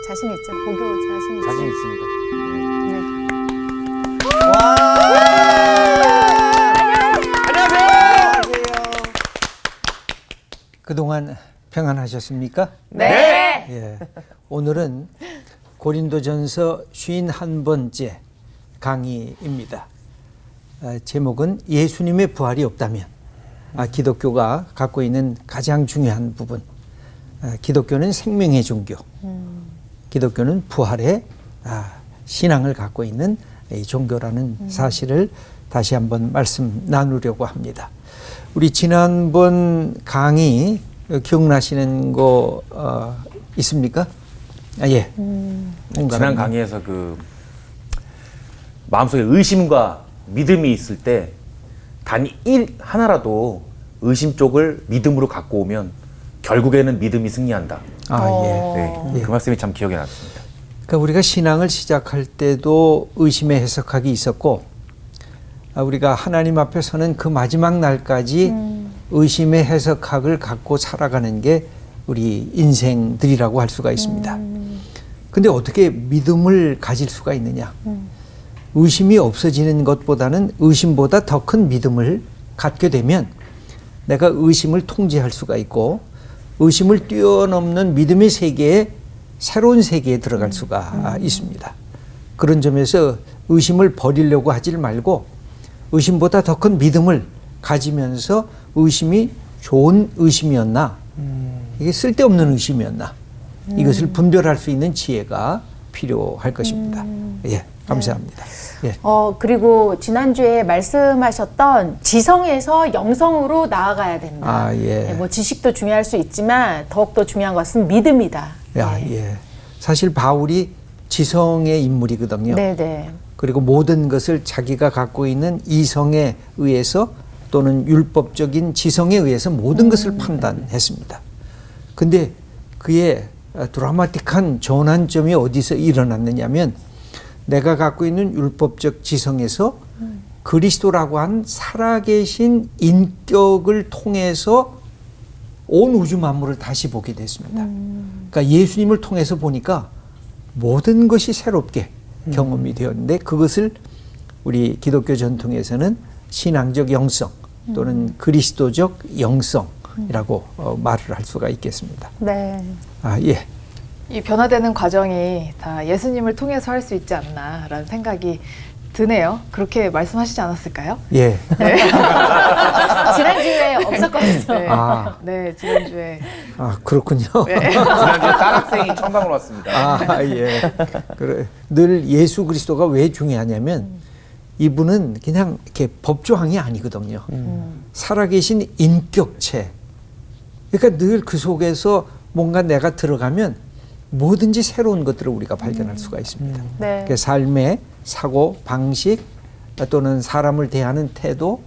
자신 있죠. 고교 자신 있죠. 자신 있습니다. 네. 와! 안녕하세요. 그동안 평안하셨습니까? 네. 예. 오늘은 고린도전서 51번째 강의입니다. 제목은 예수님의 부활이 없다면, 기독교가 갖고 있는 가장 중요한 부분. 기독교는 생명의 종교. 기독교는 부활의 신앙을 갖고 있는 이 종교라는 사실을 다시 한번 말씀 나누려고 합니다. 우리 지난번 강의 기억나시는 거 있습니까? 예. 지난 강의에서 그 마음속에 의심과 믿음이 있을 때 단 하나라도 의심 쪽을 믿음으로 갖고 오면 결국에는 믿음이 승리한다. 예. 네, 그 말씀이 참 기억에 남습니다. 그러니까 우리가 신앙을 시작할 때도 의심의 해석학이 있었고, 우리가 하나님 앞에 서는 그 마지막 날까지 의심의 해석학을 갖고 살아가는 게 우리 인생들이라고 할 수가 있습니다. 근데 어떻게 믿음을 가질 수가 있느냐? 의심이 없어지는 것보다는 의심보다 더 큰 믿음을 갖게 되면 내가 의심을 통제할 수가 있고, 의심을 뛰어넘는 믿음의 세계에, 새로운 세계에 들어갈 수가 있습니다. 그런 점에서 의심을 버리려고 하질 말고 의심보다 더 큰 믿음을 가지면서 의심이 좋은 의심이었나, 이게 쓸데없는 의심이었나, 이것을 분별할 수 있는 지혜가 필요할 것입니다. 예, 감사합니다. 예. 그리고 지난주에 말씀하셨던 지성에서 영성으로 나아가야 된다. 예. 네, 뭐 지식도 중요할 수 있지만 더욱더 중요한 것은 믿음이다. 예. 사실 바울이 지성의 인물이거든요. 네네. 그리고 모든 것을 자기가 갖고 있는 이성에 의해서 또는 율법적인 지성에 의해서 모든 것을 판단했습니다. 근데 그의 드라마틱한 전환점이 어디서 일어났느냐면, 내가 갖고 있는 율법적 지성에서 그리스도라고 한 살아계신 인격을 통해서 온 우주 만물을 다시 보게 됐습니다. 그러니까 예수님을 통해서 보니까 모든 것이 새롭게 경험이 되었는데, 그것을 우리 기독교 전통에서는 신앙적 영성 또는 그리스도적 영성이라고 말을 할 수가 있겠습니다. 네. 예. 이 변화되는 과정이 다 예수님을 통해서 할 수 있지 않나라는 생각이 드네요. 그렇게 말씀하시지 않았을까요? 예. 네. 지난주에 없었거든요. 네. 네, 지난주에. 그렇군요. 네. 지난주에 딸학생이 청방으로 왔습니다. 예. 그래. 늘 예수 그리스도가 왜 중요하냐면, 이분은 그냥 이렇게 법조항이 아니거든요. 살아계신 인격체. 그러니까 늘 그 속에서 뭔가 내가 들어가면 뭐든지 새로운 것들을 우리가 발견할 수가 있습니다. 네. 그러니까 삶의 사고 방식 또는 사람을 대하는 태도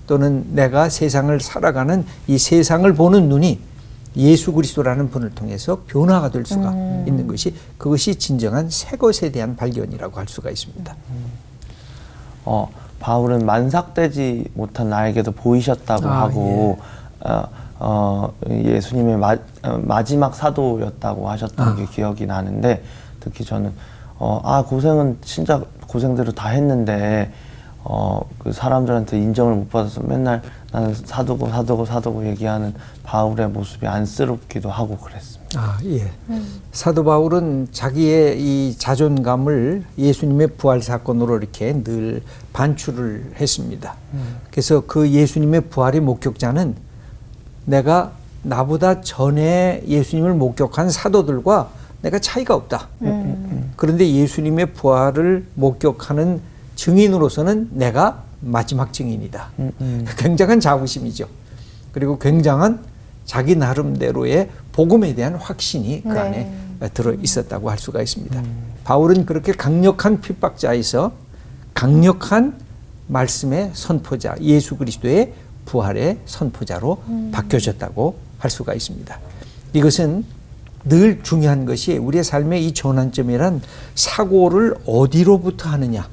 또는 내가 세상을 살아가는 이 세상을 보는 눈이 예수 그리스도라는 분을 통해서 변화가 될 수가 있는 것이, 그것이 진정한 새 것에 대한 발견이라고 할 수가 있습니다. 바울은 만삭되지 못한 나에게도 보이셨다고 하고, 예수님의 마지막 사도였다고 하셨던 게 기억이 나는데, 특히 저는 고생은 진짜 고생대로 다 했는데 그 사람들한테 인정을 못 받아서 맨날 나는 사도고 얘기하는 바울의 모습이 안쓰럽기도 하고 그랬습니다. 예. 사도 바울은 자기의 이 자존감을 예수님의 부활 사건으로 이렇게 늘 반출을 했습니다. 그래서 그 예수님의 부활의 목격자는 내가 나보다 전에 예수님을 목격한 사도들과 내가 차이가 없다. 그런데 예수님의 부활을 목격하는 증인으로서는 내가 마지막 증인이다. 굉장한 자부심이죠. 그리고 굉장한 자기 나름대로의 복음에 대한 확신이 그 안에 들어 있었다고 할 수가 있습니다. 바울은 그렇게 강력한 핍박자에서 강력한 말씀의 선포자, 예수 그리스도의 부활의 선포자로 바뀌어졌다고 할 수가 있습니다. 이것은 늘 중요한 것이 우리의 삶의 이 전환점이란 사고를 어디로부터 하느냐,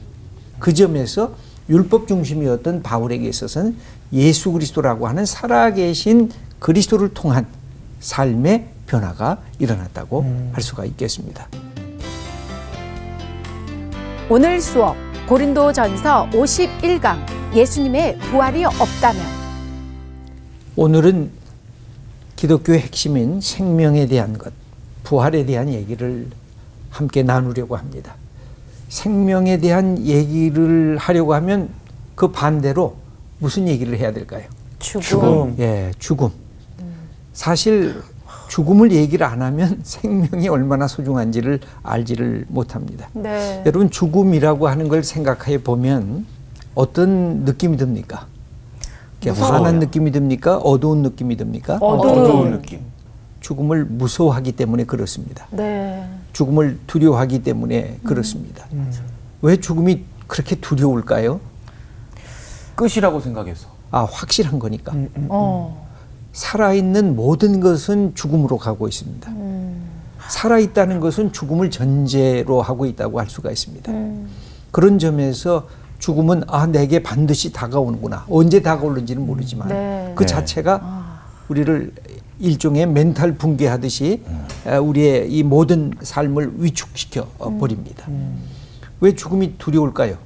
그 점에서 율법 중심이었던 바울에게 있어서는 예수 그리스도라고 하는 살아계신 그리스도를 통한 삶의 변화가 일어났다고 할 수가 있겠습니다. 오늘 수업 고린도전서 51강 예수님의 부활이 없다면. 오늘은 기독교의 핵심인 생명에 대한 것, 부활에 대한 얘기를 함께 나누려고 합니다. 생명에 대한 얘기를 하려고 하면 그 반대로 무슨 얘기를 해야 될까요? 죽음. 예, 죽음. 사실 죽음을 얘기를 안 하면 생명이 얼마나 소중한지를 알지를 못합니다. 네. 여러분, 죽음이라고 하는 걸 생각해 보면 어떤 느낌이 듭니까? 환한 느낌이 듭니까? 어두운 느낌이 듭니까? 어두운 느낌. 죽음을 무서워하기 때문에 그렇습니다. 네. 죽음을 두려워하기 때문에 그렇습니다. 왜 죽음이 그렇게 두려울까요? 끝이라고 생각해서. 확실한 거니까. 살아있는 모든 것은 죽음으로 가고 있습니다. 살아있다는 것은 죽음을 전제로 하고 있다고 할 수가 있습니다. 그런 점에서 죽음은 내게 반드시 다가오는구나. 언제 다가올는지는 모르지만 네. 그 자체가 우리를 일종의 멘탈 붕괴하듯이 우리의 이 모든 삶을 위축시켜 버립니다. 왜 죽음이 두려울까요?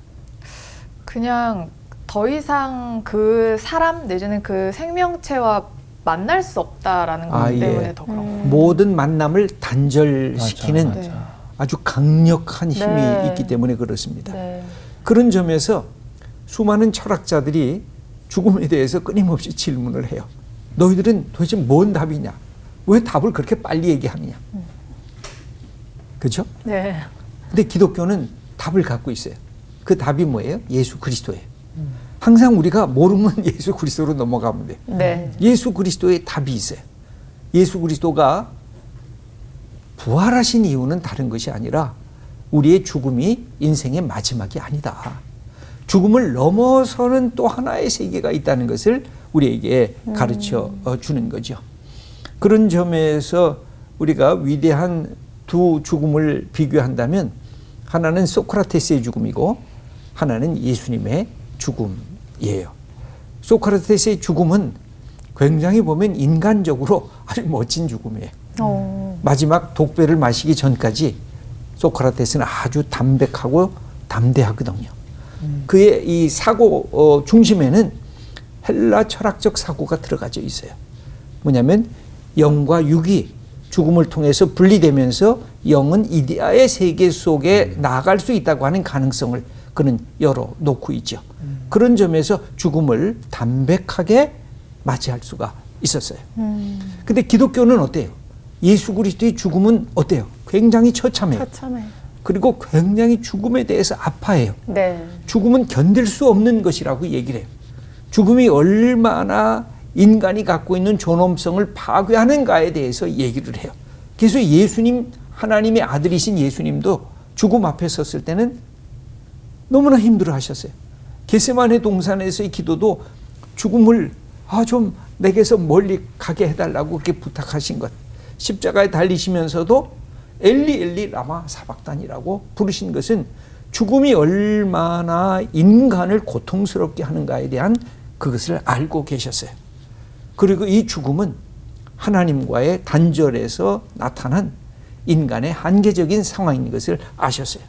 그냥 더 이상 그 사람 내지는 그 생명체와 만날 수 없다라는 것 때문에 더 그런 거예요. 모든 만남을 단절시키는 맞아. 아주 강력한 힘이 네. 있기 때문에 그렇습니다. 네. 그런 점에서 수많은 철학자들이 죽음에 대해서 끊임없이 질문을 해요. 너희들은 도대체 뭔 답이냐? 왜 답을 그렇게 빨리 얘기하느냐? 그렇죠? 네. 근데 기독교는 답을 갖고 있어요. 그 답이 뭐예요? 예수 그리스도예요. 항상 우리가 모르면 예수 그리스도로 넘어가면 돼요. 네. 예수 그리스도의 답이 있어요. 예수 그리스도가 부활하신 이유는 다른 것이 아니라 우리의 죽음이 인생의 마지막이 아니다. 죽음을 넘어서는 또 하나의 세계가 있다는 것을 우리에게 가르쳐 주는 거죠. 그런 점에서 우리가 위대한 두 죽음을 비교한다면 하나는 소크라테스의 죽음이고 하나는 예수님의 죽음이에요. 소크라테스의 죽음은 굉장히 보면 인간적으로 아주 멋진 죽음이에요. 마지막 독배를 마시기 전까지 소크라테스는 아주 담백하고 담대하거든요. 그의 이 사고 중심에는 헬라 철학적 사고가 들어가져 있어요. 뭐냐면 영과 육이 죽음을 통해서 분리되면서 영은 이데아의 세계 속에 나아갈 수 있다고 하는 가능성을 그는 열어놓고 있죠. 그런 점에서 죽음을 담백하게 맞이할 수가 있었어요. 근데 기독교는 어때요? 예수 그리스도의 죽음은 어때요? 굉장히 처참해요. 처참해. 그리고 굉장히 죽음에 대해서 아파해요. 네. 죽음은 견딜 수 없는 것이라고 얘기를 해요. 죽음이 얼마나 인간이 갖고 있는 존엄성을 파괴하는가에 대해서 얘기를 해요. 그래서 예수님, 하나님의 아들이신 예수님도 죽음 앞에 섰을 때는 너무나 힘들어 하셨어요. 겟세마네 동산에서의 기도도 죽음을 좀 내게서 멀리 가게 해달라고 그렇게 부탁하신 것. 십자가에 달리시면서도 엘리 엘리 라마 사박단이라고 부르신 것은 죽음이 얼마나 인간을 고통스럽게 하는가에 대한 그것을 알고 계셨어요. 그리고 이 죽음은 하나님과의 단절에서 나타난 인간의 한계적인 상황인 것을 아셨어요.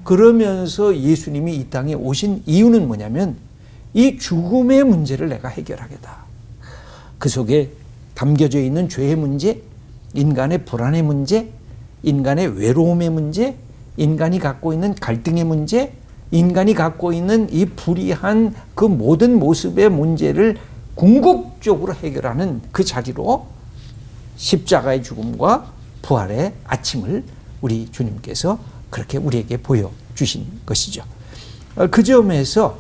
그러면서 예수님이 이 땅에 오신 이유는 뭐냐면 이 죽음의 문제를 내가 해결하겠다. 그 속에 담겨져 있는 죄의 문제, 인간의 불안의 문제, 인간의 외로움의 문제, 인간이 갖고 있는 갈등의 문제, 인간이 갖고 있는 이 불의한 그 모든 모습의 문제를 궁극적으로 해결하는 그 자리로 십자가의 죽음과 부활의 아침을 우리 주님께서 그렇게 우리에게 보여주신 것이죠. 그 점에서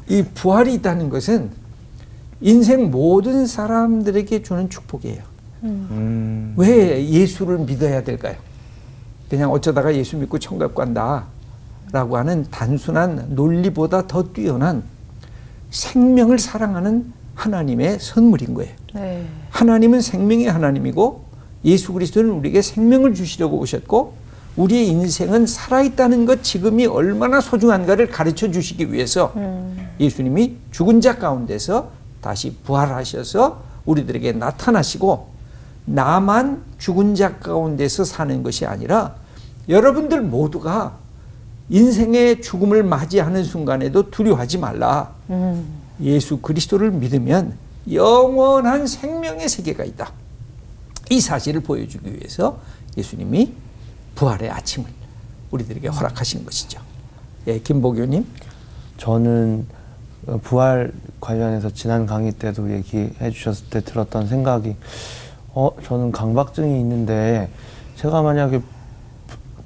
이 부활이 있다는 것은 인생 모든 사람들에게 주는 축복이에요. 왜 예수를 믿어야 될까요? 그냥 어쩌다가 예수 믿고 천국 간다 라고 하는 단순한 논리보다 더 뛰어난 생명을 사랑하는 하나님의 선물인 거예요. 네. 하나님은 생명의 하나님이고 예수 그리스도는 우리에게 생명을 주시려고 오셨고 우리의 인생은 살아있다는 것 지금이 얼마나 소중한가를 가르쳐 주시기 위해서 예수님이 죽은 자 가운데서 다시 부활하셔서 우리들에게 나타나시고 나만 죽은 자 가운데서 사는 것이 아니라 여러분들 모두가 인생의 죽음을 맞이하는 순간에도 두려워하지 말라. 예수 그리스도를 믿으면 영원한 생명의 세계가 있다. 이 사실을 보여주기 위해서 예수님이 부활의 아침을 우리들에게 허락하신 것이죠. 예, 김보교님. 저는 부활 관련해서 지난 강의 때도 얘기해 주셨을 때 들었던 생각이 저는 강박증이 있는데 제가 만약에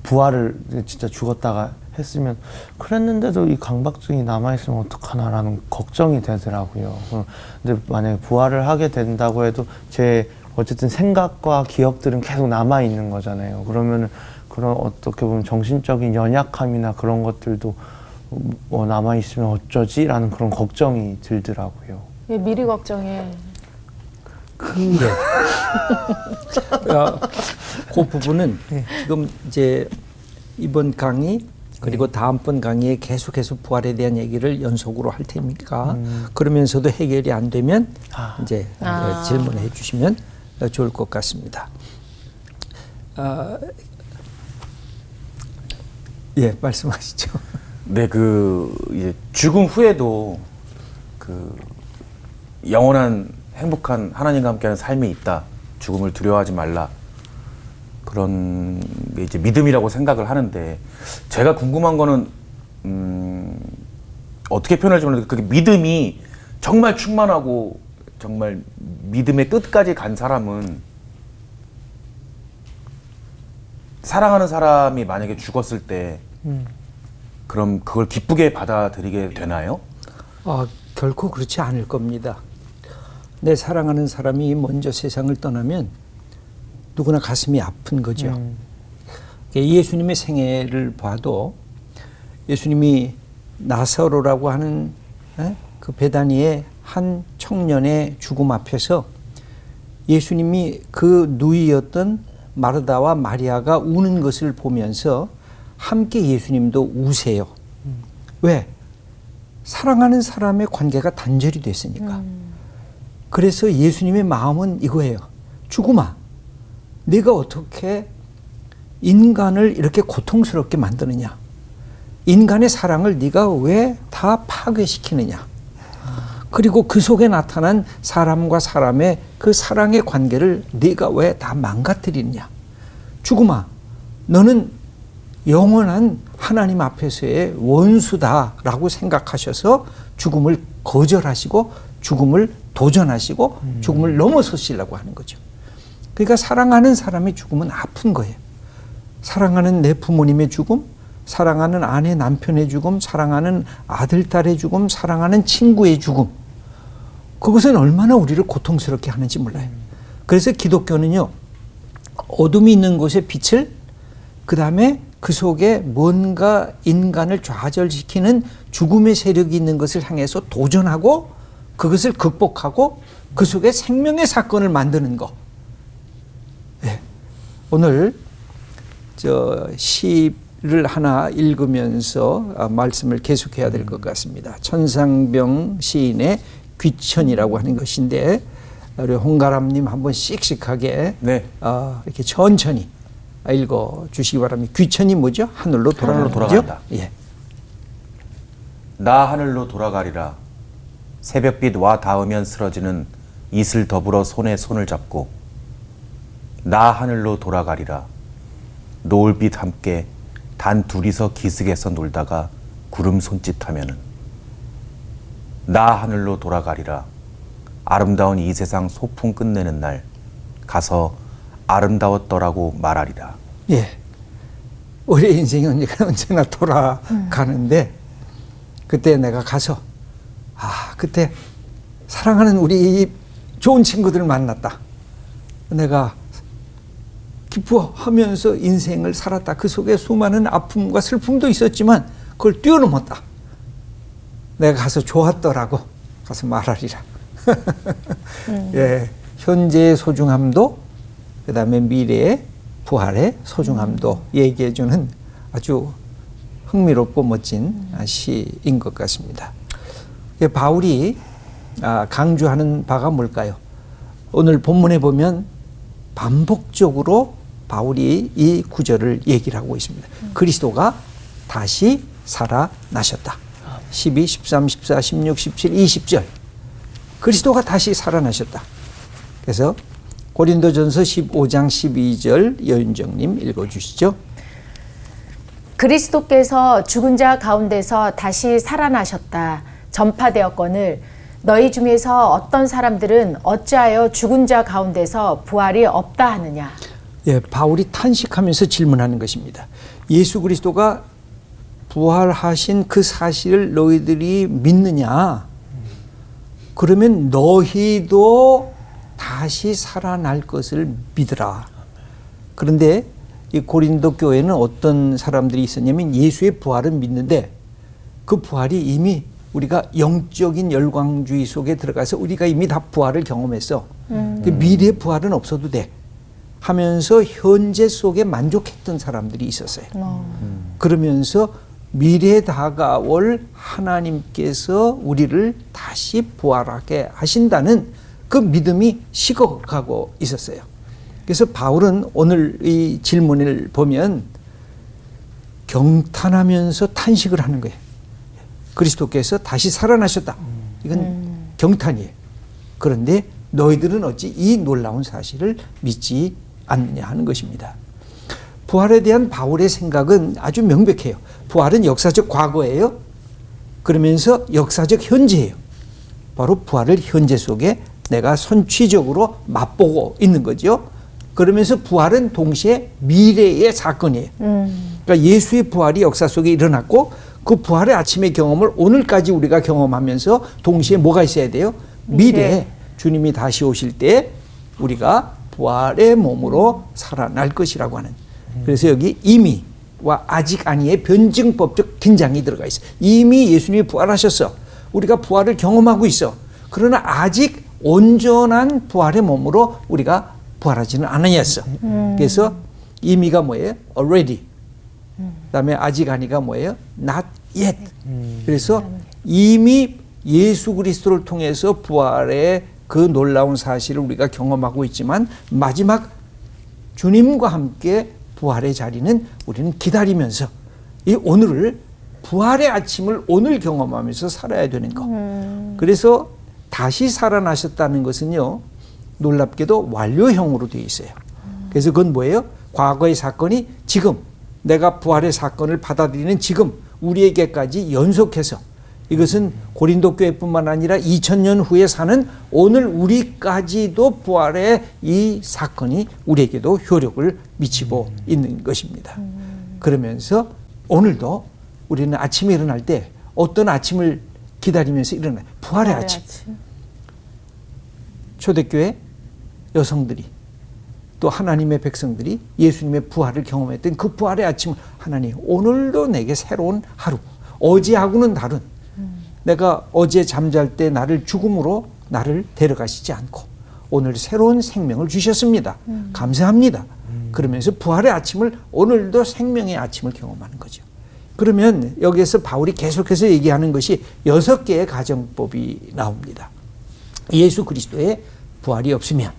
부활을 진짜 죽었다가 했으면 그랬는데도 이 강박증이 남아있으면 어떡하나라는 걱정이 되더라고요. 근데 만약에 부활을 하게 된다고 해도 제 어쨌든 생각과 기억들은 계속 남아있는 거잖아요. 그러면은 그런 어떻게 보면 정신적인 연약함이나 그런 것들도 남아있으면 어쩌지? 라는 그런 걱정이 들더라고요. 예, 미리 걱정해. 그 부분은 지금 이제 이번 강의 그리고 다음번 강의에 계속해서 부활에 대한 얘기를 연속으로 할 테니까 그러면서도 해결이 안 되면 이제 질문해 주시면 좋을 것 같습니다. 예, 말씀하시죠. 네, 이제 죽음 후에도 영원한 행복한 하나님과 함께하는 삶이 있다. 죽음을 두려워하지 말라. 그런 게 이제 믿음이라고 생각을 하는데 제가 궁금한 거는 어떻게 표현할지 모르는데 그게 믿음이 정말 충만하고 정말 믿음의 끝까지 간 사람은 사랑하는 사람이 만약에 죽었을 때 그럼 그걸 기쁘게 받아들이게 되나요? 결코 그렇지 않을 겁니다. 내 사랑하는 사람이 먼저 세상을 떠나면 누구나 가슴이 아픈 거죠. 예수님의 생애를 봐도 예수님이 나사로라고 하는 그 베다니의 한 청년의 죽음 앞에서 예수님이 그 누이였던 마르다와 마리아가 우는 것을 보면서 함께 예수님도 우세요. 왜? 사랑하는 사람의 관계가 단절이 됐으니까. 그래서 예수님의 마음은 이거예요. 죽음아, 네가 어떻게 인간을 이렇게 고통스럽게 만드느냐? 인간의 사랑을 네가 왜 다 파괴시키느냐? 그리고 그 속에 나타난 사람과 사람의 그 사랑의 관계를 네가 왜 다 망가뜨리느냐? 죽음아, 너는 영원한 하나님 앞에서의 원수다라고 생각하셔서 죽음을 거절하시고 죽음을 도전하시고 죽음을 넘어서시려고 하는 거죠. 그러니까 사랑하는 사람의 죽음은 아픈 거예요. 사랑하는 내 부모님의 죽음, 사랑하는 아내 남편의 죽음, 사랑하는 아들 딸의 죽음, 사랑하는 친구의 죽음, 그것은 얼마나 우리를 고통스럽게 하는지 몰라요. 그래서 기독교는요, 어둠이 있는 곳에 빛을, 그 다음에 그 속에 뭔가 인간을 좌절시키는 죽음의 세력이 있는 것을 향해서 도전하고 그것을 극복하고 그 속에 생명의 사건을 만드는 거. 네. 오늘 시를 하나 읽으면서 말씀을 계속해야 될 것 같습니다. 천상병 시인의 귀천이라고 하는 것인데 우리 홍가람님 한번 씩씩하게 이렇게 천천히 읽어 주시기 바랍니다. 귀천이 뭐죠? 하늘로 돌아간다. 예. 나 하늘로 돌아가리라. 새벽빛 와 닿으면 쓰러지는 이슬 더불어 손에 손을 잡고 나 하늘로 돌아가리라. 노을빛 함께 단 둘이서 기슭에서 놀다가 구름 손짓하면은 나 하늘로 돌아가리라. 아름다운 이 세상 소풍 끝내는 날 가서 아름다웠더라고 말하리라. 예. 우리 인생이 언제나 돌아가는데 그때 내가 가서 그때 사랑하는 우리 좋은 친구들을 만났다. 내가 기뻐하면서 인생을 살았다. 그 속에 수많은 아픔과 슬픔도 있었지만 그걸 뛰어넘었다. 내가 가서 좋았더라고 가서 말하리라. 예, 현재의 소중함도 그 다음에 미래의 부활의 소중함도 얘기해주는 아주 흥미롭고 멋진 시인 것 같습니다. 바울이 강조하는 바가 뭘까요? 오늘 본문에 보면 반복적으로 바울이 이 구절을 얘기를 하고 있습니다. 그리스도가 다시 살아나셨다. 12, 13, 14, 16, 17, 20절. 그리스도가 다시 살아나셨다. 그래서 고린도전서 15장 12절 여윤정님 읽어주시죠. 그리스도께서 죽은 자 가운데서 다시 살아나셨다. 전파되었거늘 너희 중에서 어떤 사람들은 어찌하여 죽은 자 가운데서 부활이 없다 하느냐. 예, 바울이 탄식하면서 질문하는 것입니다. 예수 그리스도가 부활하신 그 사실을 너희들이 믿느냐? 그러면 너희도 다시 살아날 것을 믿으라. 그런데 이 고린도 교회는 어떤 사람들이 있었냐면 예수의 부활을 믿는데 그 부활이 이미 우리가 영적인 열광주의 속에 들어가서 우리가 이미 다 부활을 경험했어. 그 미래의 부활은 없어도 돼 하면서 현재 속에 만족했던 사람들이 있었어요. 그러면서 미래에 다가올 하나님께서 우리를 다시 부활하게 하신다는 그 믿음이 식어가고 있었어요. 그래서 바울은 오늘 이 질문을 보면 경탄하면서 탄식을 하는 거예요. 그리스도께서 다시 살아나셨다. 이건 경탄이에요. 그런데 너희들은 어찌 이 놀라운 사실을 믿지 않느냐 하는 것입니다. 부활에 대한 바울의 생각은 아주 명백해요. 부활은 역사적 과거예요. 그러면서 역사적 현재예요. 바로 부활을 현재 속에 내가 선취적으로 맛보고 있는 거죠. 그러면서 부활은 동시에 미래의 사건이에요. 그러니까 예수의 부활이 역사 속에 일어났고 그 부활의 아침의 경험을 오늘까지 우리가 경험하면서 동시에 뭐가 있어야 돼요? 미래에 주님이 다시 오실 때 우리가 부활의 몸으로 살아날 것이라고 하는. 그래서 여기 이미와 아직 아니의 변증법적 긴장이 들어가 있어요. 이미 예수님이 부활하셨어. 우리가 부활을 경험하고 있어. 그러나 아직 온전한 부활의 몸으로 우리가 부활하지는 않았어. 그래서 이미가 뭐예요? already. 그다음에 아직 아니가 뭐예요? not yet. 그래서 이미 예수 그리스도를 통해서 부활의 그 놀라운 사실을 우리가 경험하고 있지만 마지막 주님과 함께 부활의 자리는 우리는 기다리면서 이 오늘을 부활의 아침을 오늘 경험하면서 살아야 되는 거. 그래서 다시 살아나셨다는 것은요, 놀랍게도 완료형으로 되어 있어요. 그래서 그건 뭐예요? 과거의 사건이 지금 내가 부활의 사건을 받아들이는 지금 우리에게까지 연속해서 이것은 고린도 교회뿐만 아니라 2000년 후에 사는 오늘 우리까지도 부활의 이 사건이 우리에게도 효력을 미치고 있는 것입니다. 그러면서 오늘도 우리는 아침에 일어날 때 어떤 아침을 기다리면서 일어나요? 부활의 아침. 초대교회 여성들이 또 하나님의 백성들이 예수님의 부활을 경험했던 그 부활의 아침, 하나님 오늘도 내게 새로운 하루, 어제하고는 다른, 내가 어제 잠잘 때 나를 죽음으로 나를 데려가시지 않고 오늘 새로운 생명을 주셨습니다. 감사합니다. 그러면서 부활의 아침을 오늘도 생명의 아침을 경험하는 거죠. 그러면 여기에서 바울이 계속해서 얘기하는 것이 6개의 가정법이 나옵니다. 예수 그리스도의 부활이 없으면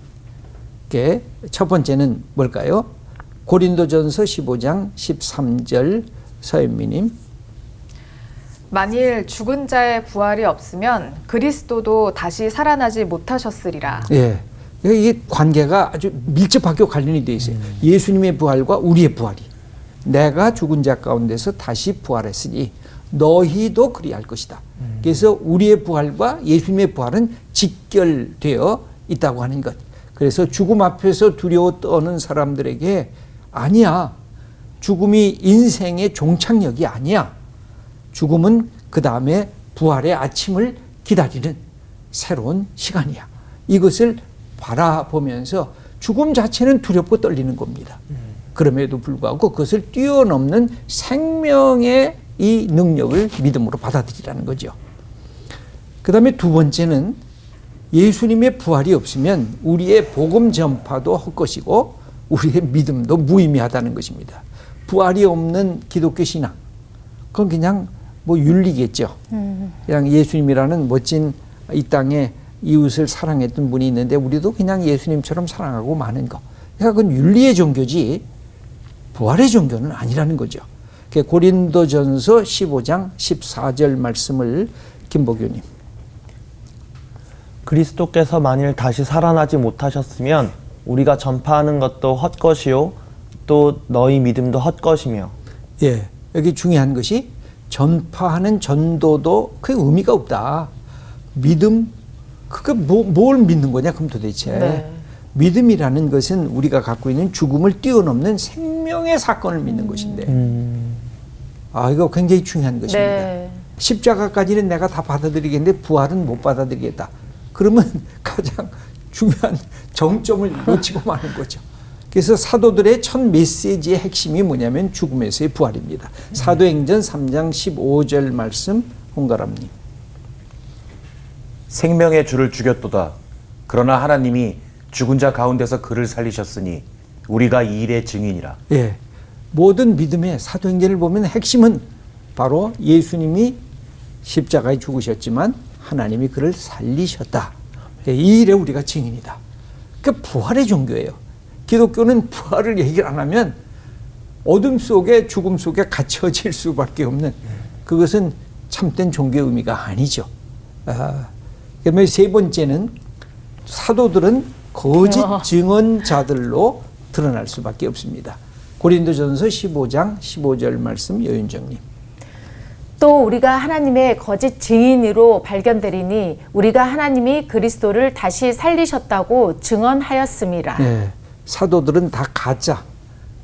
첫 번째는 뭘까요? 고린도전서 15장 13절 서현미님. 만일 죽은 자의 부활이 없으면 그리스도도 다시 살아나지 못하셨으리라. 예, 이 관계가 아주 밀접하게 관련이 되어 있어요. 예수님의 부활과 우리의 부활이. 내가 죽은 자 가운데서 다시 부활했으니 너희도 그리할 것이다. 그래서 우리의 부활과 예수님의 부활은 직결되어 있다고 하는 것. 그래서 죽음 앞에서 두려워 떠는 사람들에게 아니야. 죽음이 인생의 종착역이 아니야. 죽음은 그 다음에 부활의 아침을 기다리는 새로운 시간이야. 이것을 바라보면서 죽음 자체는 두렵고 떨리는 겁니다. 그럼에도 불구하고 그것을 뛰어넘는 생명의 이 능력을 믿음으로 받아들이라는 거죠. 그 다음에 두 번째는 예수님의 부활이 없으면 우리의 복음 전파도 헛것이고 우리의 믿음도 무의미하다는 것입니다. 부활이 없는 기독교 신앙, 그건 그냥 뭐 윤리겠죠. 그냥 예수님이라는 멋진 이 땅에 이웃을 사랑했던 분이 있는데 우리도 그냥 예수님처럼 사랑하고 마는 거. 그러니까 그건 윤리의 종교지 부활의 종교는 아니라는 거죠. 고린도전서 15장 14절 말씀을 김보교님. 그리스도께서 만일 다시 살아나지 못하셨으면 우리가 전파하는 것도 헛것이요 또 너희 믿음도 헛것이며. 예, 여기 중요한 것이 전파하는 전도도 그 의미가 없다. 믿음, 그게 뭘 믿는 거냐 그럼 도대체. 네. 믿음이라는 것은 우리가 갖고 있는 죽음을 뛰어넘는 생명의 사건을 믿는 것인데 이거 굉장히 중요한 것입니다. 네. 십자가까지는 내가 다 받아들이겠는데 부활은 못 받아들이겠다. 그러면 가장 중요한 정점을 놓치고 마는 거죠. 그래서 사도들의 첫 메시지의 핵심이 뭐냐면 죽음에서의 부활입니다. 사도행전 3장 15절 말씀 홍가람님. 생명의 주를 죽였도다. 그러나 하나님이 죽은 자 가운데서 그를 살리셨으니 우리가 이 일의 증인이라. 예, 모든 믿음의 사도행전을 보면 핵심은 바로 예수님이 십자가에 죽으셨지만 하나님이 그를 살리셨다. 이 일에 우리가 증인이다. 그러니까 부활의 종교예요. 기독교는 부활을 얘기를 안 하면 어둠 속에 죽음 속에 갇혀질 수밖에 없는, 그것은 참된 종교의 의미가 아니죠. 그다음에 세 번째는 사도들은 거짓 증언자들로 드러날 수밖에 없습니다. 고린도전서 15장 15절 말씀 여윤정님. 또 우리가 하나님의 거짓 증인으로 발견되리니 우리가 하나님이 그리스도를 다시 살리셨다고 증언하였음이라. 네, 사도들은 다 가짜,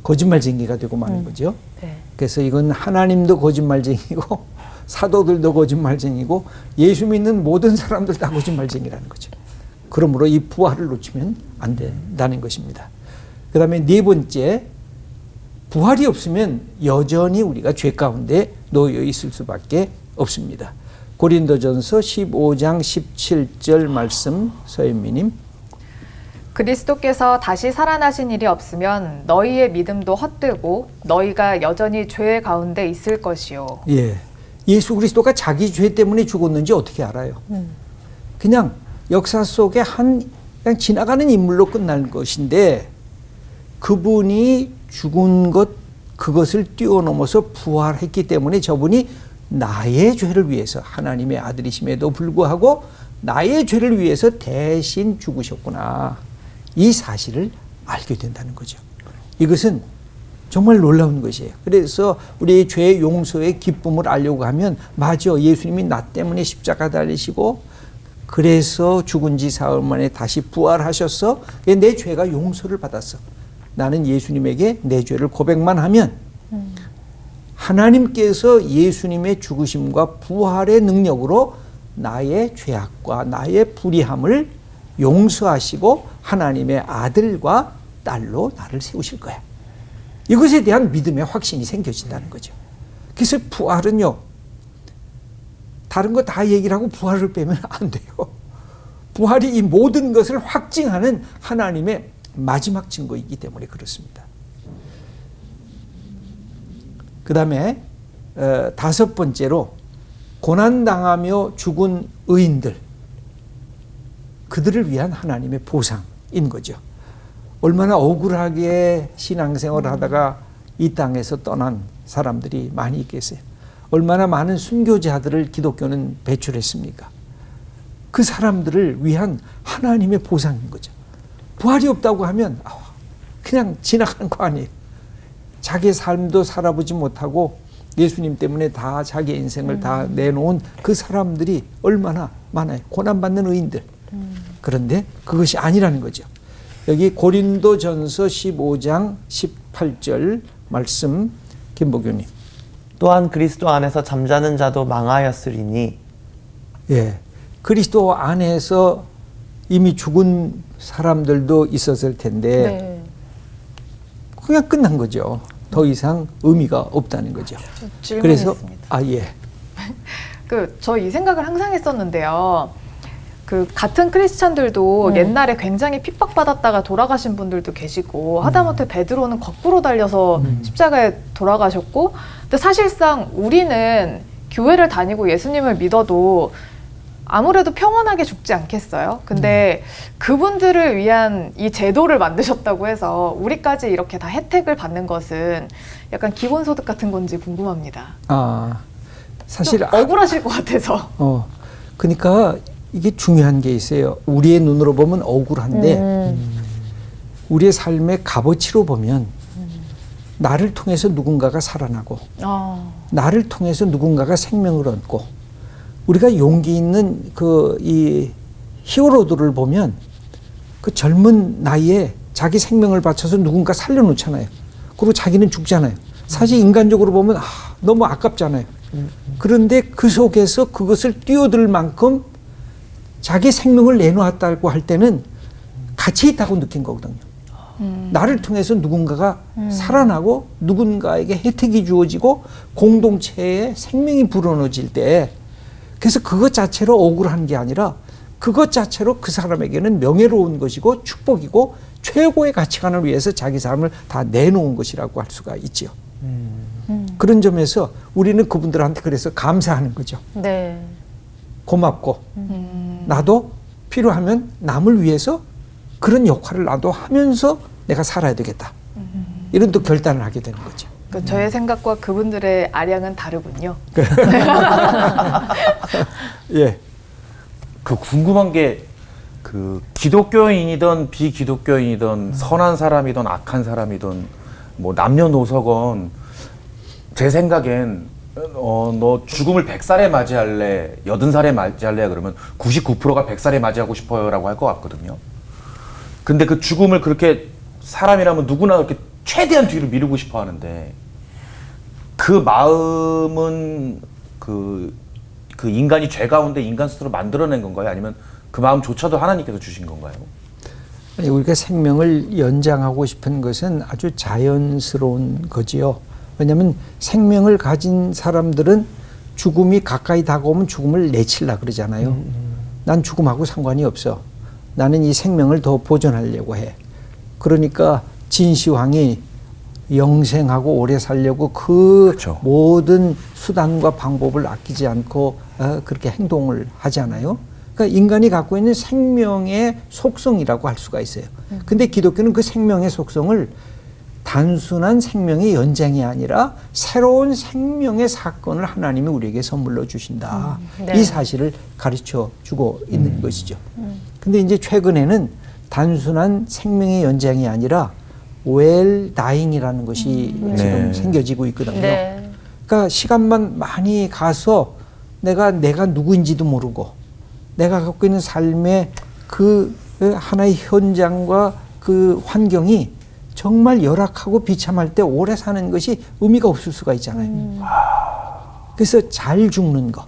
거짓말쟁이가 되고 마는 거죠. 네. 그래서 이건 하나님도 거짓말쟁이고 사도들도 거짓말쟁이고 예수 믿는 모든 사람들 다 거짓말쟁이라는 거죠. 그러므로 이 부활을 놓치면 안 된다는 것입니다. 그 다음에 네 번째, 부활이 없으면 여전히 우리가 죄 가운데 놓여 있을 수밖에 없습니다. 고린도전서 15장 17절 말씀 서현미님. 그리스도께서 다시 살아나신 일이 없으면 너희의 믿음도 헛되고 너희가 여전히 죄 가운데 있을 것이요. 예, 예수 그리스도가 자기 죄 때문에 죽었는지 어떻게 알아요? 그냥 역사 속에 그냥 지나가는 인물로 끝날 것인데 그분이 죽은 그것을 뛰어넘어서 부활했기 때문에 저분이 나의 죄를 위해서, 하나님의 아들이심에도 불구하고 나의 죄를 위해서 대신 죽으셨구나. 이 사실을 알게 된다는 거죠. 이것은 정말 놀라운 것이에요. 그래서 우리의 죄 용서의 기쁨을 알려고 하면, 맞아, 예수님이 나 때문에 십자가 달리시고 그래서 죽은 지 사흘 만에 다시 부활하셔서 내 죄가 용서를 받았어. 나는 예수님에게 내 죄를 고백만 하면 하나님께서 예수님의 죽으심과 부활의 능력으로 나의 죄악과 나의 불의함을 용서하시고 하나님의 아들과 딸로 나를 세우실 거야. 이것에 대한 믿음의 확신이 생겨진다는 거죠. 그래서 부활은요, 다른 거 다 얘기를 하고 부활을 빼면 안 돼요. 부활이 이 모든 것을 확증하는 하나님의 마지막 증거이기 때문에 그렇습니다. 그 다음에 다섯 번째로, 고난당하며 죽은 의인들, 그들을 위한 하나님의 보상인 거죠. 얼마나 억울하게 신앙생활을 하다가 이 땅에서 떠난 사람들이 많이 있겠어요. 얼마나 많은 순교자들을 기독교는 배출했습니까? 그 사람들을 위한 하나님의 보상인 거죠. 부활이 없다고 하면 그냥 지나가는 거 아니에요. 자기의 삶도 살아보지 못하고 예수님 때문에 다 자기의 인생을 다 내놓은 그 사람들이 얼마나 많아요. 고난받는 의인들. 그런데 그것이 아니라는 거죠. 여기 고린도전서 15장 18절 말씀 김보교님. 또한 그리스도 안에서 잠자는 자도 망하였으리니. 예, 그리스도 안에서 이미 죽은 사람들도 있었을 텐데 네. 그냥 끝난 거죠. 더 이상 의미가 없다는 거죠. 질문이 그래서 있습니다. 예. 저 이 생각을 항상 했었는데요. 그 같은 크리스찬들도 옛날에 굉장히 핍박받았다가 돌아가신 분들도 계시고 하다못해 베드로는 거꾸로 달려서 십자가에 돌아가셨고, 근데 사실상 우리는 교회를 다니고 예수님을 믿어도 아무래도 평온하게 죽지 않겠어요? 근데 그분들을 위한 이 제도를 만드셨다고 해서 우리까지 이렇게 다 혜택을 받는 것은 약간 기본소득 같은 건지 궁금합니다. 사실 좀 억울하실 것 같아서. 그러니까 이게 중요한 게 있어요. 우리의 눈으로 보면 억울한데 우리의 삶의 값어치로 보면 나를 통해서 누군가가 살아나고 나를 통해서 누군가가 생명을 얻고 우리가 용기 있는 이 히어로들을 보면 그 젊은 나이에 자기 생명을 바쳐서 누군가 살려놓잖아요. 그리고 자기는 죽잖아요. 사실 인간적으로 보면 너무 아깝잖아요. 그런데 그 속에서 그것을 뛰어들 만큼 자기 생명을 내놓았다고 할 때는 가치 있다고 느낀 거거든요. 나를 통해서 누군가가 살아나고 누군가에게 혜택이 주어지고 공동체에 생명이 불어넣어질 때 그래서 그것 자체로 억울한 게 아니라 그것 자체로 그 사람에게는 명예로운 것이고 축복이고 최고의 가치관을 위해서 자기 삶을 다 내놓은 것이라고 할 수가 있죠. 그런 점에서 우리는 그분들한테 그래서 감사하는 거죠. 네. 고맙고 나도 필요하면 남을 위해서 그런 역할을 나도 하면서 내가 살아야 되겠다. 이런 또 결단을 하게 되는 거죠. 저의 생각과 그분들의 아량은 다르군요. 예. 그 궁금한 게 그 기독교인이든 비기독교인이든 선한 사람이든 악한 사람이든 뭐 남녀노소건 제 생각엔 너 죽음을 100살에 맞이할래 80살에 맞이할래 그러면 99%가 100살에 맞이하고 싶어요라고 할 것 같거든요. 근데 그 죽음을 그렇게 사람이라면 누구나 그렇게 최대한 뒤로 미루고 싶어 하는데 그 마음은 그 인간이 죄 가운데 인간 스스로 만들어낸 건가요? 아니면 그 마음조차도 하나님께서 주신 건가요? 아니, 우리가 생명을 연장하고 싶은 것은 아주 자연스러운 거지요. 왜냐하면 생명을 가진 사람들은 죽음이 가까이 다가오면 죽음을 내치려고 그러잖아요. 난 죽음하고 상관이 없어. 나는 이 생명을 더 보존하려고 해. 그러니까 진시황이 영생하고 오래 살려고 그렇죠. 모든 수단과 방법을 아끼지 않고 그렇게 행동을 하잖아요. 그러니까 인간이 갖고 있는 생명의 속성이라고 할 수가 있어요. 근데 기독교는 그 생명의 속성을 단순한 생명의 연장이 아니라 새로운 생명의 사건을 하나님이 우리에게 선물로 주신다. 네. 이 사실을 가르쳐 주고 있는 것이죠. 근데 이제 최근에는 단순한 생명의 연장이 아니라 웰 다잉이라는 것이 지금 네. 생겨지고 있거든요. 네. 그러니까 시간만 많이 가서 내가 누구인지도 모르고 내가 갖고 있는 삶의 그 하나의 현장과 그 환경이 정말 열악하고 비참할 때 오래 사는 것이 의미가 없을 수가 있잖아요. 그래서 잘 죽는 거.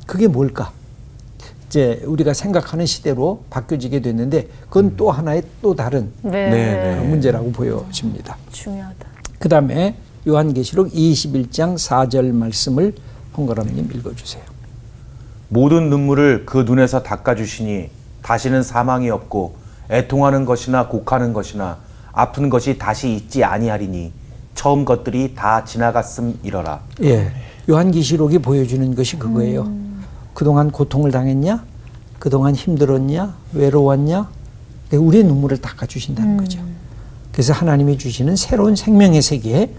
그게 뭘까? 이제 우리가 생각하는 시대로 바뀌어지게 됐는데 그건 또 하나의 또 다른 네. 문제라고 보여집니다. 중요하다. 그 다음에 요한계시록 21장 4절 말씀을 홍가람님 읽어주세요. 모든 눈물을 그 눈에서 닦아주시니 다시는 사망이 없고 애통하는 것이나 곡하는 것이나 아픈 것이 다시 있지 아니하리니 처음 것들이 다 지나갔음이러라. 예, 요한계시록이 보여주는 것이 그거예요. 그동안 고통을 당했냐? 그동안 힘들었냐? 외로웠냐? 우리의 눈물을 닦아주신다는 거죠. 그래서 하나님이 주시는 새로운 생명의 세계에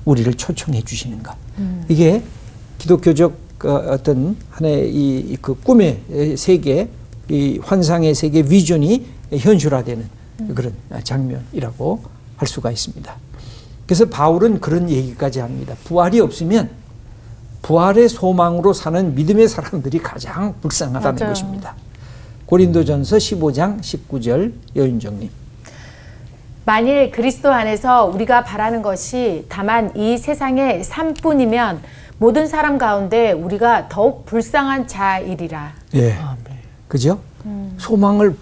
우리를 초청해 주시는 것. 이게 기독교적 어떤 하나의 그 꿈의 세계, 이 환상의 세계 비전이 현실화되는 그런 장면이라고 할 수가 있습니다. 그래서 바울은 그런 얘기까지 합니다. 부활이 없으면 부활의 소망으로 사는 믿음의 사람들이 가장 불쌍하다는 맞아요. 것입니다. 고린도전서 15장 19절 여윤정님. 만일 그리스도 안에서 우리가 바라는 것이 다만 이 세상의 삶뿐이면 모든 사람 가운데 우리가 더욱 불쌍한 자이리라. 예, 그죠?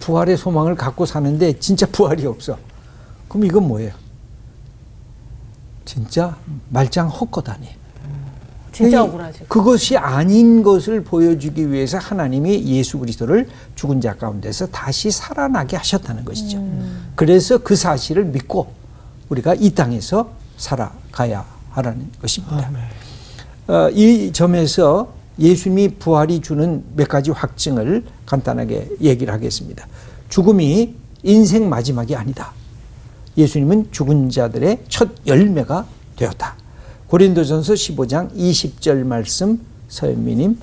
부활의 소망을 갖고 사는데 진짜 부활이 없어. 그럼 이건 뭐예요? 진짜 말짱 헛것다니. 진짜 억울하죠. 그것이 아닌 것을 보여주기 위해서 하나님이 예수 그리스도를 죽은 자 가운데서 다시 살아나게 하셨다는 것이죠. 그래서 그 사실을 믿고 우리가 이 땅에서 살아가야 하라는 것입니다. 이 점에서 예수님이 부활이 주는 몇 가지 확증을 간단하게 얘기를 하겠습니다. 죽음이 인생 마지막이 아니다. 예수님은 죽은 자들의 첫 열매가 되었다. 고린도전서 15장 20절 말씀 서현미님.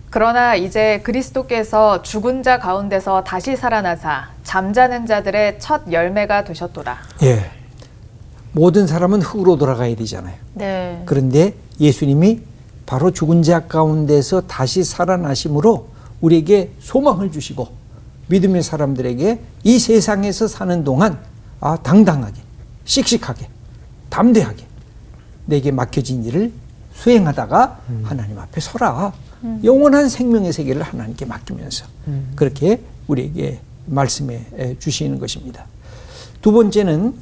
그러나 이제 그리스도께서 죽은 자 가운데서 다시 살아나사 잠자는 자들의 첫 열매가 되셨도다. 예. 모든 사람은 흙으로 돌아가야 되잖아요. 네. 그런데 예수님이 바로 죽은 자 가운데서 다시 살아나심으로 우리에게 소망을 주시고 믿음의 사람들에게 이 세상에서 사는 동안 당당하게, 씩씩하게, 담대하게 내게 맡겨진 일을 수행하다가 하나님 앞에 서라. 영원한 생명의 세계를 하나님께 맡기면서 그렇게 우리에게 말씀해 주시는 것입니다. 두 번째는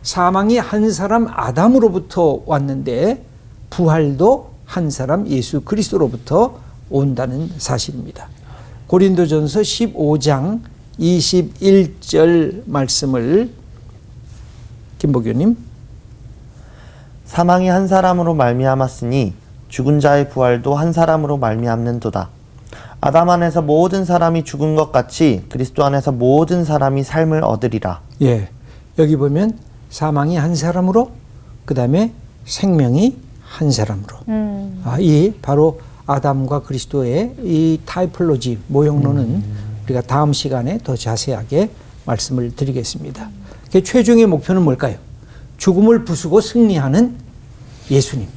사망이 한 사람 아담으로부터 왔는데 부활도 한 사람 예수 그리스도로부터 온다는 사실입니다. 고린도전서 15장 21절 말씀을 김복규님. 사망이 한 사람으로 말미암았으니 죽은 자의 부활도 한 사람으로 말미암는도다. 아담 안에서 모든 사람이 죽은 것 같이 그리스도 안에서 모든 사람이 삶을 얻으리라. 예, 여기 보면 사망이 한 사람으로, 그 다음에 생명이 한 사람으로. 이 바로 아담과 그리스도의 이 타이플로지 모형론은 우리가 다음 시간에 더 자세하게 말씀을 드리겠습니다. 그 최종의 목표는 뭘까요? 죽음을 부수고 승리하는 예수님.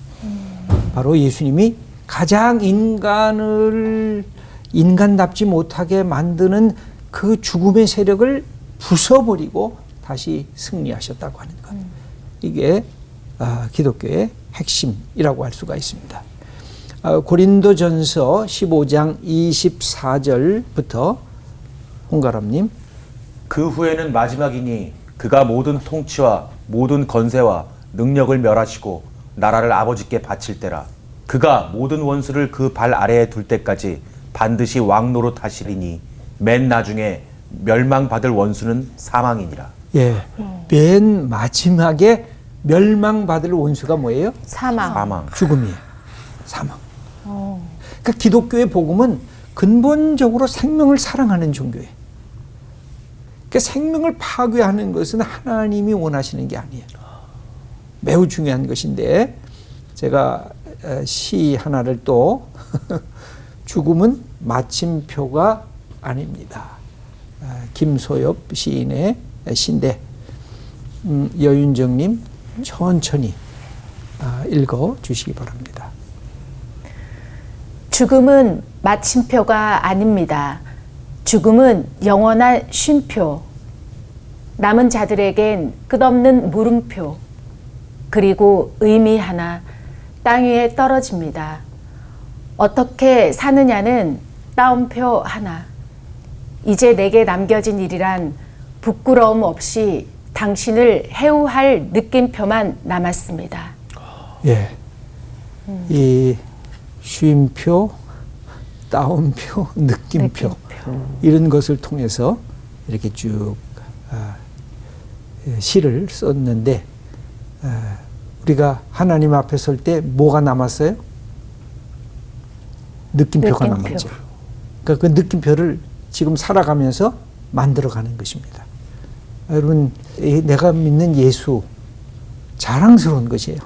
바로 예수님이 가장 인간을 인간답지 못하게 만드는 그 죽음의 세력을 부숴버리고 다시 승리하셨다고 하는 것. 이게 기독교의 핵심이라고 할 수가 있습니다. 고린도전서 15장 24절부터 홍가람님. 그 후에는 마지막이니 그가 모든 통치와 모든 건세와 능력을 멸하시고 나라를 아버지께 바칠 때라. 그가 모든 원수를 그 발 아래에 둘 때까지 반드시 왕노로 타시리니 맨 나중에 멸망받을 원수는 사망이니라. 예, 맨 마지막에 멸망받을 원수가 뭐예요? 사망. 죽음이에요. 사망. 그러니까 기독교의 복음은 근본적으로 생명을 사랑하는 종교예요. 그러니까 생명을 파괴하는 것은 하나님이 원하시는 게 아니에요. 매우 중요한 것인데 제가 시 하나를 또 죽음은 마침표가 아닙니다. 김소엽 시인의 시인데 여윤정님 천천히 읽어 주시기 바랍니다. 죽음은 마침표가 아닙니다. 죽음은 영원한 쉼표. 남은 자들에겐 끝없는 물음표. 그리고 의미 하나, 땅 위에 떨어집니다. 어떻게 사느냐는 따옴표 하나. 이제 내게 남겨진 일이란 부끄러움 없이 당신을 해우할 느낌표만 남았습니다. 예, 이 쉼표, 따옴표, 느낌표 이런 것을 통해서 이렇게 쭉 시를 썼는데 우리가 하나님 앞에 설 때 뭐가 남았어요? 느낌표가 남았죠. 그러니까 그 느낌표를 지금 살아가면서 만들어가는 것입니다. 여러분, 내가 믿는 예수 자랑스러운 것이에요.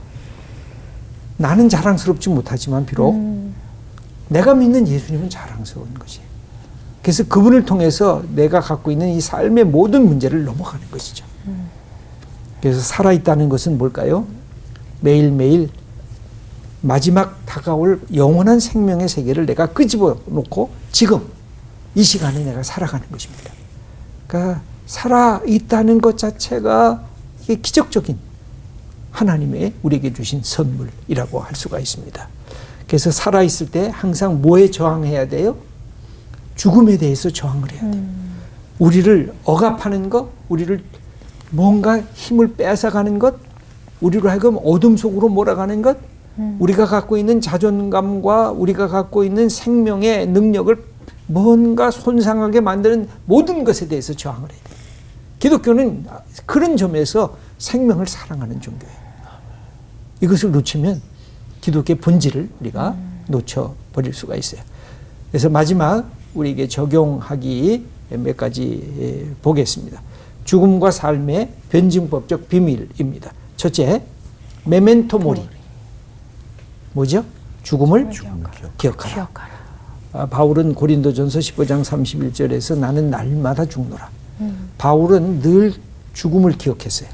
나는 자랑스럽지 못하지만 비록 내가 믿는 예수님은 자랑스러운 것이에요. 그래서 그분을 통해서 내가 갖고 있는 이 삶의 모든 문제를 넘어가는 것이죠. 그래서 살아있다는 것은 뭘까요? 매일매일 마지막 다가올 영원한 생명의 세계를 내가 끄집어 놓고 지금 이 시간에 내가 살아가는 것입니다. 그러니까 살아있다는 것 자체가 이게 기적적인 하나님의 우리에게 주신 선물이라고 할 수가 있습니다. 그래서 살아있을 때 항상 뭐에 저항해야 돼요? 죽음에 대해서 저항을 해야 돼요. 우리를 억압하는 것, 우리를 뭔가 힘을 뺏어가는 것, 우리로 하여금 어둠 속으로 몰아가는 것, 우리가 갖고 있는 자존감과 우리가 갖고 있는 생명의 능력을 뭔가 손상하게 만드는 모든 것에 대해서 저항을 해야 돼요. 기독교는 그런 점에서 생명을 사랑하는 종교예요. 이것을 놓치면 기독교의 본질을 우리가 놓쳐버릴 수가 있어요. 그래서 마지막 우리에게 적용하기 몇 가지 보겠습니다. 죽음과 삶의 변증법적 비밀입니다. 첫째, 메멘토 모리. 뭐죠? 죽음을 기억하라. 바울은 고린도전서 15장 31절에서 나는 날마다 죽노라. 바울은 늘 죽음을 기억했어요.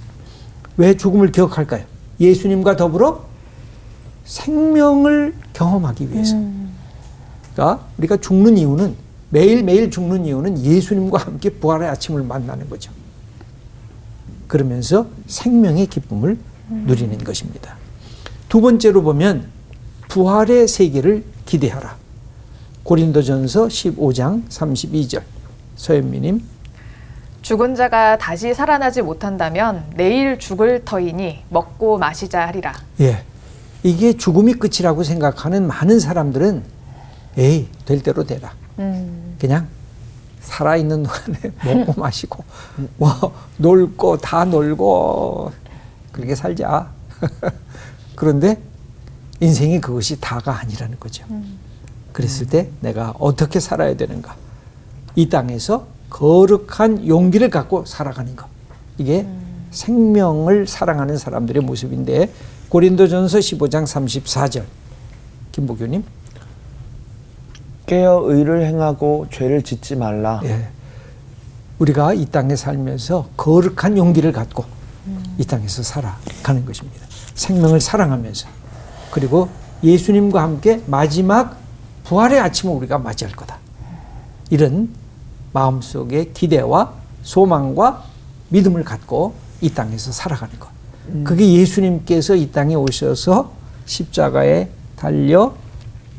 왜 죽음을 기억할까요? 예수님과 더불어 생명을 경험하기 위해서. 그러니까 우리가 죽는 이유는, 매일매일 죽는 이유는 예수님과 함께 부활의 아침을 만나는 거죠. 그러면서 생명의 기쁨을 누리는 것입니다. 두 번째로 보면 부활의 세계를 기대하라. 고린도전서 15장 32절. 서현미님. 죽은 자가 다시 살아나지 못한다면 내일 죽을 터이니 먹고 마시자 하리라. 예, 이게 죽음이 끝이라고 생각하는 많은 사람들은 에이, 될 대로 되라. 그냥 살아있는 동안에 먹고 마시고 뭐 놀고 다 놀고 그렇게 살자. 그런데 인생이 그것이 다가 아니라는 거죠. 그랬을 때 내가 어떻게 살아야 되는가. 이 땅에서 거룩한 용기를 갖고 살아가는 것. 이게 생명을 사랑하는 사람들의 모습인데 고린도전서 15장 34절. 김보교님. 깨어 의를 행하고 죄를 짓지 말라. 예. 우리가 이 땅에 살면서 거룩한 용기를 갖고 이 땅에서 살아가는 것입니다. 생명을 사랑하면서. 그리고 예수님과 함께 마지막 부활의 아침을 우리가 맞이할 거다. 이런 마음속의 기대와 소망과 믿음을 갖고 이 땅에서 살아가는 것. 그게 예수님께서 이 땅에 오셔서 십자가에 달려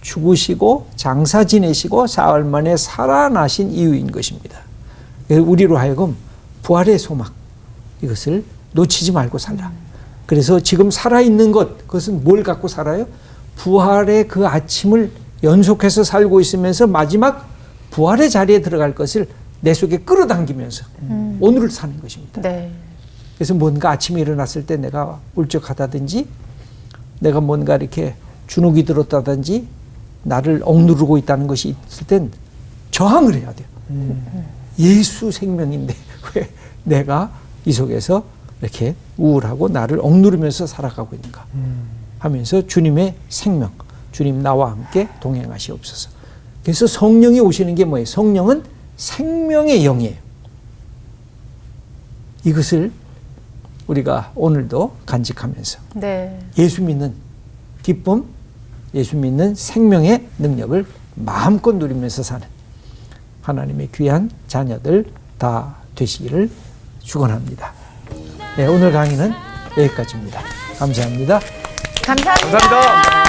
죽으시고 장사 지내시고 사흘 만에 살아나신 이유인 것입니다. 우리로 하여금 부활의 소망, 이것을 놓치지 말고 살라. 그래서 지금 살아있는 것, 그것은 뭘 갖고 살아요? 부활의 그 아침을 연속해서 살고 있으면서 마지막 부활의 자리에 들어갈 것을 내 속에 끌어당기면서 오늘을 사는 것입니다. 네. 그래서 뭔가 아침에 일어났을 때 내가 울적하다든지 내가 뭔가 이렇게 주눅이 들었다든지 나를 억누르고 있다는 것이 있을 땐 저항을 해야 돼요. 예수 생명인데 왜 내가 이 속에서 이렇게 우울하고 나를 억누르면서 살아가고 있는가 하면서 주님의 생명, 주님 나와 함께 동행하시옵소서. 그래서 성령이 오시는 게 뭐예요? 성령은 생명의 영이에요. 이것을 우리가 오늘도 간직하면서 네. 예수 믿는 기쁨, 예수 믿는 생명의 능력을 마음껏 누리면서 사는 하나님의 귀한 자녀들 다 되시기를 축원합니다. 네, 오늘 강의는 여기까지입니다. 감사합니다. 감사합니다.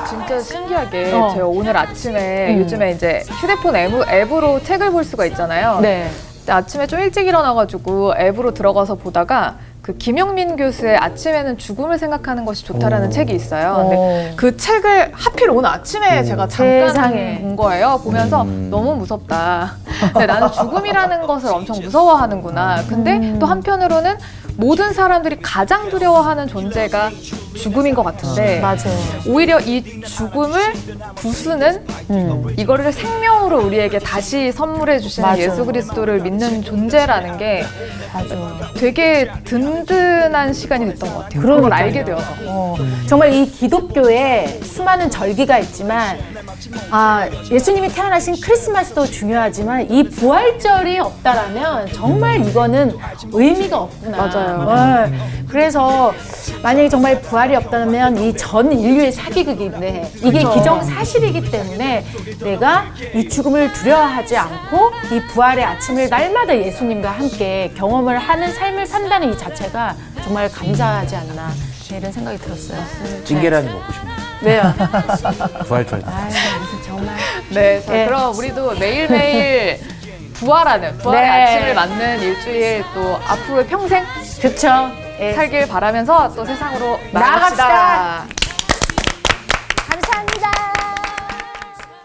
진짜 신기하게 제가 오늘 아침에 요즘에 이제 휴대폰 앱으로 책을 볼 수가 있잖아요. 네. 근데 아침에 좀 일찍 일어나가지고 앱으로 들어가서 보다가 그 김영민 교수의 아침에는 죽음을 생각하는 것이 좋다라는 책이 있어요. 근데 그 책을 하필 오늘 아침에 제가 잠깐 세상에. 본 거예요. 보면서 너무 무섭다. 근데 나는 죽음이라는 것을 엄청 무서워하는구나. 근데 또 한편으로는 모든 사람들이 가장 두려워하는 존재가 죽음인 것 같은데 맞아요. 오히려 이 죽음을 부수는 이거를 생명으로 우리에게 다시 선물해 주시는 맞아요. 예수 그리스도를 믿는 존재라는 게 맞아요. 되게 든든한 시간이 됐던 것 같아요. 그러니까요. 그걸 알게 되어서. 정말 이 기독교에 수많은 절기가 있지만 예수님이 태어나신 크리스마스도 중요하지만 이 부활절이 없다라면 정말 이거는 의미가 없구나. 맞아요. 그래서 만약에 정말 부활이 없다면 이 전 인류의 사기극인데 이게 그렇죠. 기정사실이기 때문에 내가 이 죽음을 두려워하지 않고 이 부활의 아침을 날마다 예수님과 함께 경험을 하는 삶을 산다는 이 자체가 정말 감사하지 않나 이런 생각이 들었어요. 찌개라니 먹고 싶네요. 왜요? 부활절. 무슨 정말. 네, 자, 네. 그럼 우리도 매일매일 부활의 네. 아침을 맞는 일주일 또 앞으로의 평생 그쵸. 예. 살길 바라면서 또 세상으로 나아갑시다. 나아갑시다.